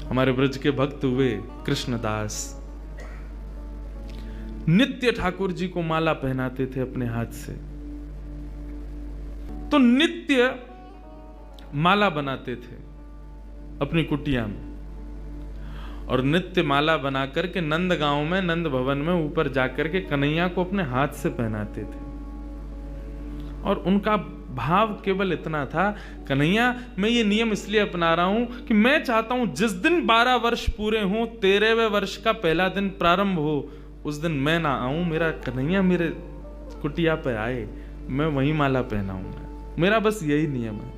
हमारे ब्रज के भक्त हुए कृष्णदास, नित्य ठाकुर जी को माला पहनाते थे अपने हाथ से। तो नित्य माला बनाते थे अपनी कुटिया में, और नित्य माला बना करके नंद गांव में, नंद भवन में ऊपर जाकर के कन्हैया को अपने हाथ से पहनाते थे। और उनका भाव केवल इतना था, कन्हैया मैं ये नियम इसलिए अपना रहा हूं कि मैं चाहता हूं जिस दिन 12 वर्ष पूरे हों, 13वें वर्ष का पहला दिन प्रारंभ हो, उस दिन मैं ना आऊं, मेरा कन्हैया मेरे कुटिया पे आए, मैं वहीं माला पहनाऊंगा। मेरा बस यही नियम है।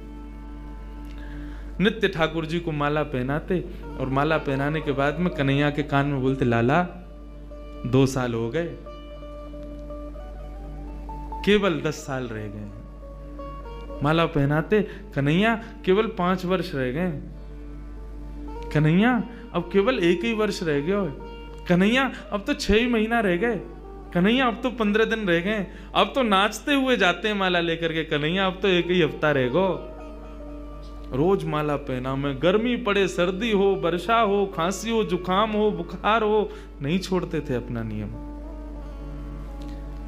नित्य ठाकुर जी को माला पहनाते, और माला पहनाने के बाद में कन्हैया के कान में बोलते, लाला 2 साल हो गए, केवल 10 साल रह गए। माला पहनाते, कन्हैया केवल 5 वर्ष रह गए, कन्हैया अब केवल 1 ही वर्ष रह गए, कन्हैया अब तो 6 ही महीना रह गए, कन्हैया अब तो 15 दिन रह गए, अब तो नाचते हुए जाते हैं माला लेकर के, कन्हैया अब तो 1 ही हफ्ता रह गो। रोज माला पहना मैं, गर्मी पड़े, सर्दी हो, वर्षा हो, खांसी हो, जुकाम हो, बुखार हो, नहीं छोड़ते थे अपना नियम।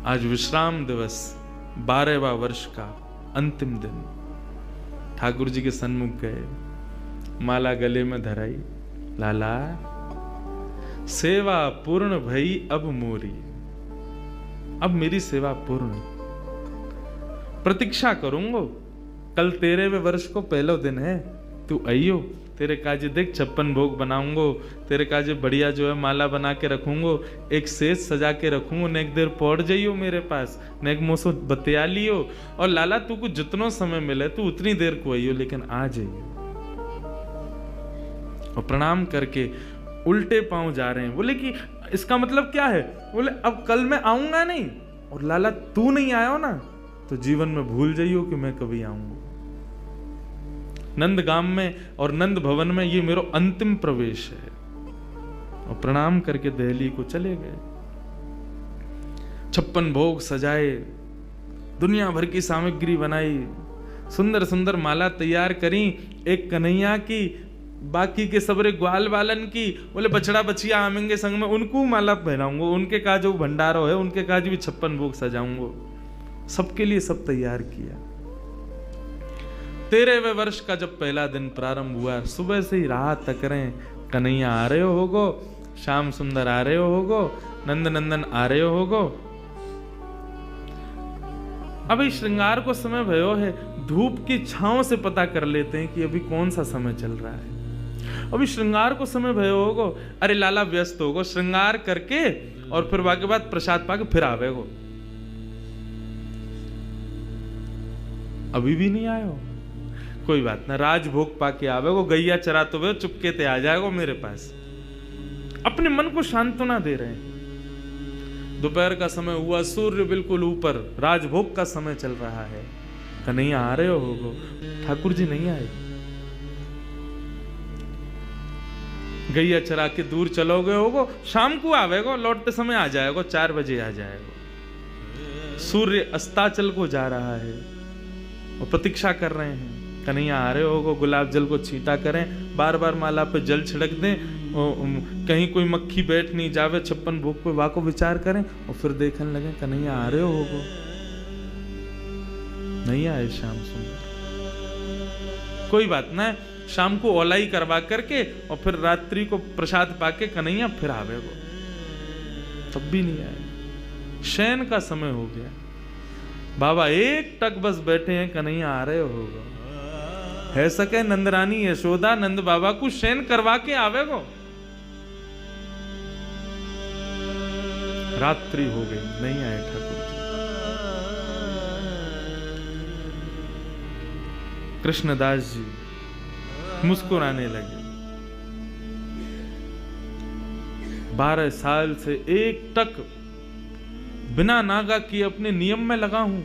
आज विश्राम दिवस, 12वां वर्ष का अंतिम दिन, ठाकुर जी के सन्मुख गए, माला गले में धराई, लाला सेवा पूर्ण भई अब मोरी, अब मेरी सेवा पूर्ण, प्रतीक्षा करूंगो, कल 13वें वर्ष को पहला दिन है, तू आइयो, तेरे काजे देख 56 भोग बनाऊंगो, तेरे काजे बढ़िया जो है माला बना के रखूंगो, एक सेज सजा के रखूंगो, ने एक देर पहुंच जाइयो मेरे पास, ने एक मोसो बतिया लियो, और लाला तू को जितनो समय मिले तू उतनी देर को आइयो, लेकिन आ जाइयो। और प्रणाम करके उल्टे पांव जा रहे हैं। बोले कि इसका मतलब क्या है? बोले अब कल मैं आऊंगा नहीं, और लाला तू नहीं आयो ना तो जीवन में भूल जाइयो कि मैं कभी आऊंगा। नंदगाम में और नंद भवन में ये मेरा अंतिम प्रवेश है। और प्रणाम करके दिल्ली को चले गए। 56 भोग सजाए, दुनिया भर की सामग्री बनाई, सुंदर सुंदर माला तैयार करी, एक कन्हैया की, बाकी के सबरे ग्वाल बालन की। बोले बछड़ा बछिया आमेंगे संग में, उनको माला पहनाऊंगा, उनके का जो भंडारो है उनके काज भी 56 भोग सजाऊंगा। सबके लिए सब तैयार किया। 13वें वर्ष का जब पहला दिन प्रारंभ हुआ, सुबह से ही राह तक रहे, कन्हैया आ रहे होगो, श्याम सुंदर आ रहे होगो, नंद नंदन आ रहे होगो। अभी श्रृंगार को समय भयो है, धूप की छांव से पता कर लेते हैं कि अभी कौन सा समय चल रहा है। अभी श्रृंगार को समय भयो होगो, अरे लाला व्यस्त होगो, श्रृंगार करके और फिर वाके बाद प्रसाद पाके फिर आवेगो। अभी भी नहीं आयो, कोई बात ना, राजभोग पाके आवेगो, गैया चराते हुए चुपके ते आ जाएगो मेरे पास। अपने मन को सांत्वना दे रहे हैं। दोपहर का समय हुआ, सूर्य बिल्कुल ऊपर, राजभोग का समय चल रहा है। कन्हैया आ रहे होगो, ठाकुर जी नहीं आए। गैया चरा के दूर चलोगे होगो, शाम को आवेगो, लौटते समय आ जाएगो, 4 बजे आ जाएगो। सूर्य अस्ताचल को जा रहा है और प्रतीक्षा कर रहे हैं। कन्हैया आ रहे होगो, गुलाब जल को छींटा करें, बार बार माला पे जल छिड़क दें, कहीं कोई मक्खी बैठ नहीं जावे 56 भोग पे, वाको विचार करें और फिर देखने लगे कन्हैया आ रहे होगो। नहीं आए श्याम सुंदर। कोई बात ना, शाम को ओलाई करवा करके और फिर रात्रि को प्रसाद पाके कन्हैया फिर आवेगो। तब भी नहीं आए। शयन का समय हो गया, बाबा एक टक बस बैठे हैं, कन्हैया आ रहे होगा। है सके नंदरानी यशोदा नंद बाबा को शयन करवा के आवेगो। रात्रि हो गई, नहीं आए ठाकुर जी। कृष्णदास जी मुस्कुराने लगे। 12 साल से एक टक बिना नागा किए अपने नियम में लगा हूं।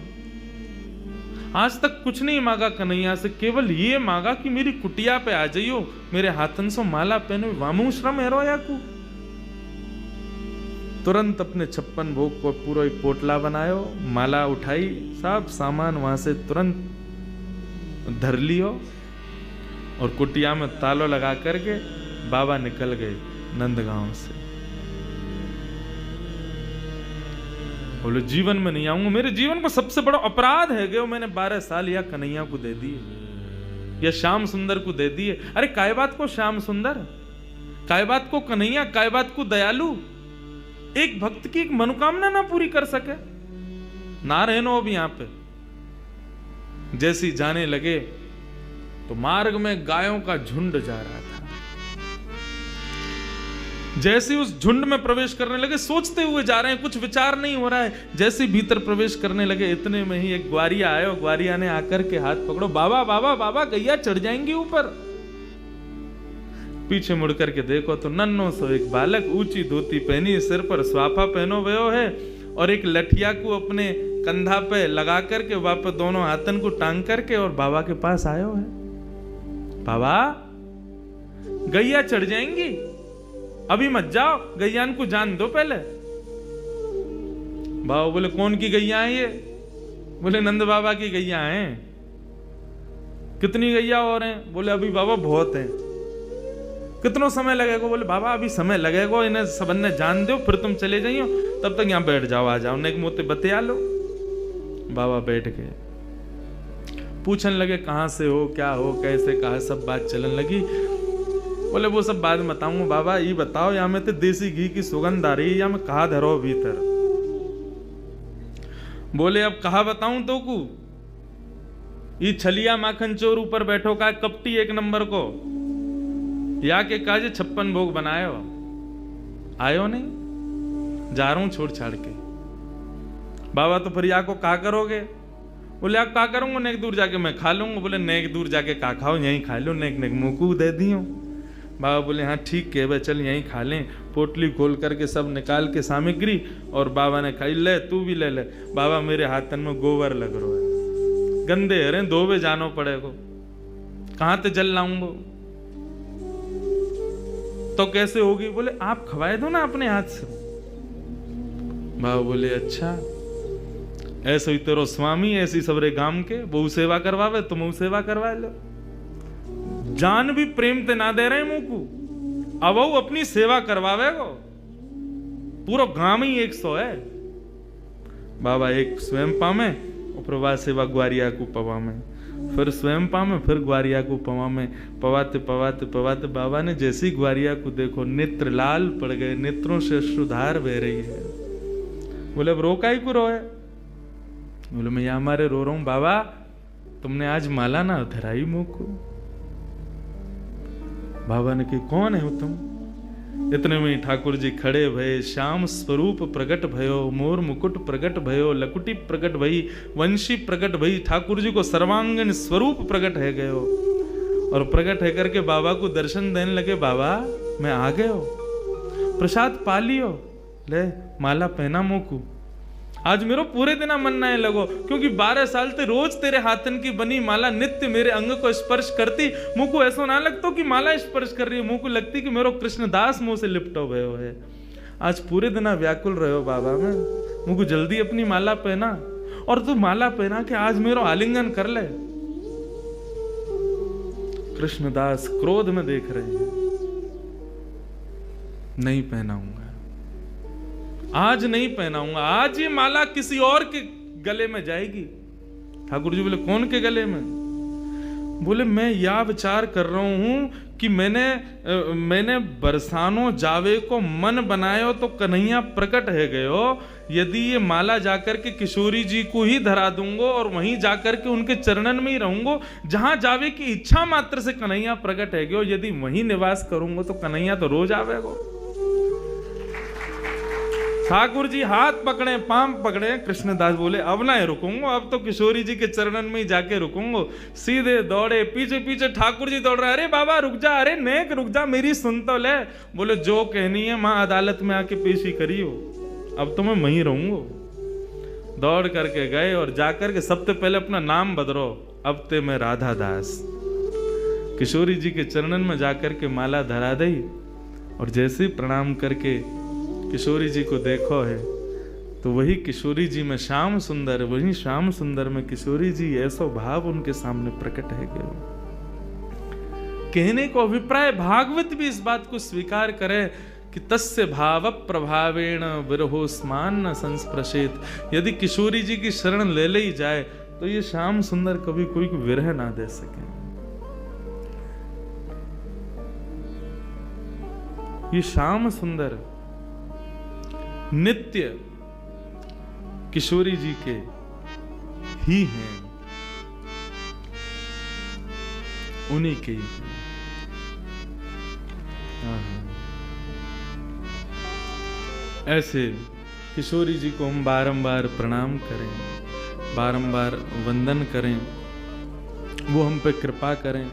आज तक कुछ नहीं मांगा कन्हैया से, केवल ये मांगा कि मेरी कुटिया पे आ जाइयो, मेरे हाथन से माला पहनो, वामू श्रम है रोया को। तुरंत अपने 56 भोग को पूरा एक पोटला बनायो, माला उठाई, सब सामान वहां से तुरंत धर लियो और कुटिया में तालो लगा करके बाबा निकल गए नंदगांव से। बोले जीवन में नहीं आऊंगा, मेरे जीवन को सबसे बड़ा अपराध है कि मैंने 12 साल या कन्हैया को दे दिए या श्याम सुंदर को दे दिए। अरे काय बात को श्याम सुंदर, काय बात को कन्हैया, काय बात को दयालु, एक भक्त की एक मनोकामना ना पूरी कर सके। ना रहनो अब यहां पे। जैसी जाने लगे तो मार्ग में गायों का झुंड जा रहा था। जैसे उस झुंड में प्रवेश करने लगे, सोचते हुए जा रहे हैं, कुछ विचार नहीं हो रहा है। जैसे भीतर प्रवेश करने लगे, इतने में ही एक ग्वारिया आया और ग्वारिया ने आकर के हाथ पकड़ो, बाबा बाबा बाबा गैया चढ़ जाएंगी ऊपर। पीछे मुड़ करके देखो तो नन्नो सो एक बालक, ऊंची धोती पहनी, सिर पर स्वाफा पहनो भयो है और एक लठिया को अपने कंधा पे लगा करके वापस दोनों हाथन को टांग करके और बाबा के पास आयो है। बाबा गैया चढ़ जाएंगी, अभी मत जाओ, गैयान को जान दो पहले। बाबा बोले कौन की गैया है ये? बोले नंद बाबा की गैया हैं। कितनी गैया और हैं? बोले अभी बाबा बहुत हैं। कितना समय लगेगा? बोले बाबा अभी समय लगेगा, इन्हें सबन ने जान दो, फिर तुम चले जाइयो, तब तक यहां बैठ जाओ, आ जाओ, नेक मोते बतिया लो। बाबा बैठ गए, पूछने लगे कहां से हो, क्या हो, कैसे, कहा, सब बात चलन लगी। बोले वो सब बाद में बताऊंगा, बाबा ये बताओ या में तो देसी घी की सुगंध आ रही है या मैं कहा धरो भीतर। बोले अब कहा बताऊं तो को, ये छलिया माखन चोर ऊपर बैठो का कपटी एक नंबर को, या के काजे 56 भोग बनायो, आयो नहीं, जा रहा हूं छोड़ छाड़ के। बाबा तो फिर या को का करोगे? बोले आप का करूंगा, नेक दूर जाके मैं खा लूंगा। बोले नेक दूर जाके का खाओ, यहीं खा लो, नेक नेक मुंह को दे दियो। बाबा बोले हाँ ठीक है भाई, चल यहीं खा लें। पोटली खोल करके सब निकाल के सामग्री और बाबा ने खाई, ले तू भी ले ले। बाबा मेरे हाथन में गोबर लग रहा है, गंदे हरे धोबे जानो पड़ेगो, कहां ते जल लाऊंगो, तो कैसे होगी? बोले आप खवाए दो ना अपने हाथ से। बाबा बोले अच्छा ऐसे ही तेरो स्वामी, ऐसी सबरे गांव के बहु सेवा करवावे, तुम सेवा करवा लो। जान भी प्रेम ते ना दे रहे मुंह को, अब वो अपनी सेवा करवावे गो, पूरा गांव ही 100 है। बाबा एक स्वयं पामे और प्रभा सेवा ग्वारिया को पवा में, फिर स्वयं पामे, फिर ग्वारिया को पवा में, पवाते पवाते पवाते बाबा ने जैसी ग्वारिया को देखो नेत्र लाल पड़ गए, नेत्रों से अश्रुधार बह रही है। बोले अब रो काई को रोए? बोले मैं यहां हमारे रो रहा हूं बाबा, तुमने आज माला ना धराई मुंह को। बाबा ने कही कौन है हो तुम? इतने में ठाकुर जी खड़े भये, श्याम स्वरूप प्रकट भयो, मोर मुकुट प्रकट भयो, लकुटी प्रकट भई, वंशी प्रकट भई। ठाकुर जी को सर्वांगीण स्वरूप प्रकट है गयो और प्रकट है करके बाबा को दर्शन देने लगे। बाबा मैं आ गए हो, प्रसाद पा लियो, ले माला पहना मोकू। आज मेरो पूरे दिन मन ना लगो, क्योंकि 12 साल से रोज तेरे हाथन की बनी माला नित्य मेरे अंग को स्पर्श करती। मुझ को ऐसा ना लगता कि माला स्पर्श कर रही है, मुझ को लगती कि मेरो कृष्णदास मुंह से लिपटो भयो है। आज पूरे दिन व्याकुल रहो बाबा, मैं मुझको जल्दी अपनी माला पहना, और तू माला पहना के आज मेरो आलिंगन कर ले। कृष्णदास क्रोध में देख रहे हैं, नहीं पहनाऊंगा, आज नहीं पहनाऊंगा, आज ये माला किसी और के गले में जाएगी। ठाकुर जी बोले कौन के गले में? बोले मैं यह विचार कर रहा हूं कि मैंने बरसानो जावे को मन बनायो तो कन्हैया प्रकट है गयो। यदि ये माला जाकर के किशोरी जी को ही धरा दूंगो और वहीं जाकर के उनके चरणन में ही रहूंगो, जहां जावे की इच्छा मात्र से कन्हैया प्रकट है गयो। यदि वहीं निवास करूंगो तो कन्हैया तो रोज आवेगो। ठाकुर जी हाथ पकड़े, पांव पकड़े। कृष्णदास बोले अब ना रुकूंगा, अब तो किशोरी जी के चरणन में ही जाके रुकूंगा। सीधे दौड़े, पीछे पीछे ठाकुर जी दौड़ रहे, अरे बाबा रुक जा, अरे नेक रुक जा, मेरी सुन तो ले। बोले जो कहनी है मां अदालत में आके पेशी करियो, अब तो मैं वहीं रहूंगा। दौड़ करके गए और जाकर के सबसे पहले अपना नाम बदलो, अब ते मैं राधा दास। किशोरी जी के चरणन में जाकर के माला धरा दी और जैसे ही प्रणाम करके किशोरी जी को देखो है तो वही किशोरी जी में श्याम सुंदर, वही श्याम सुंदर में किशोरी जी, ऐसा भाव उनके सामने प्रकट है गयो कहने को अभिप्राय भागवत भी इस बात को स्वीकार करे कि तस्य भाव प्रभावेण विरहोस्मान न संस्पृशेत। यदि किशोरी जी की शरण ले ली जाए तो ये श्याम सुंदर कभी कोई को विरह ना दे सके। ये श्याम सुंदर नित्य किशोरी जी के ही हैं, उन्हीं के ही हैं। ऐसे किशोरी जी को हम बारंबार प्रणाम करें, बारंबार वंदन करें, वो हम पे कृपा करें।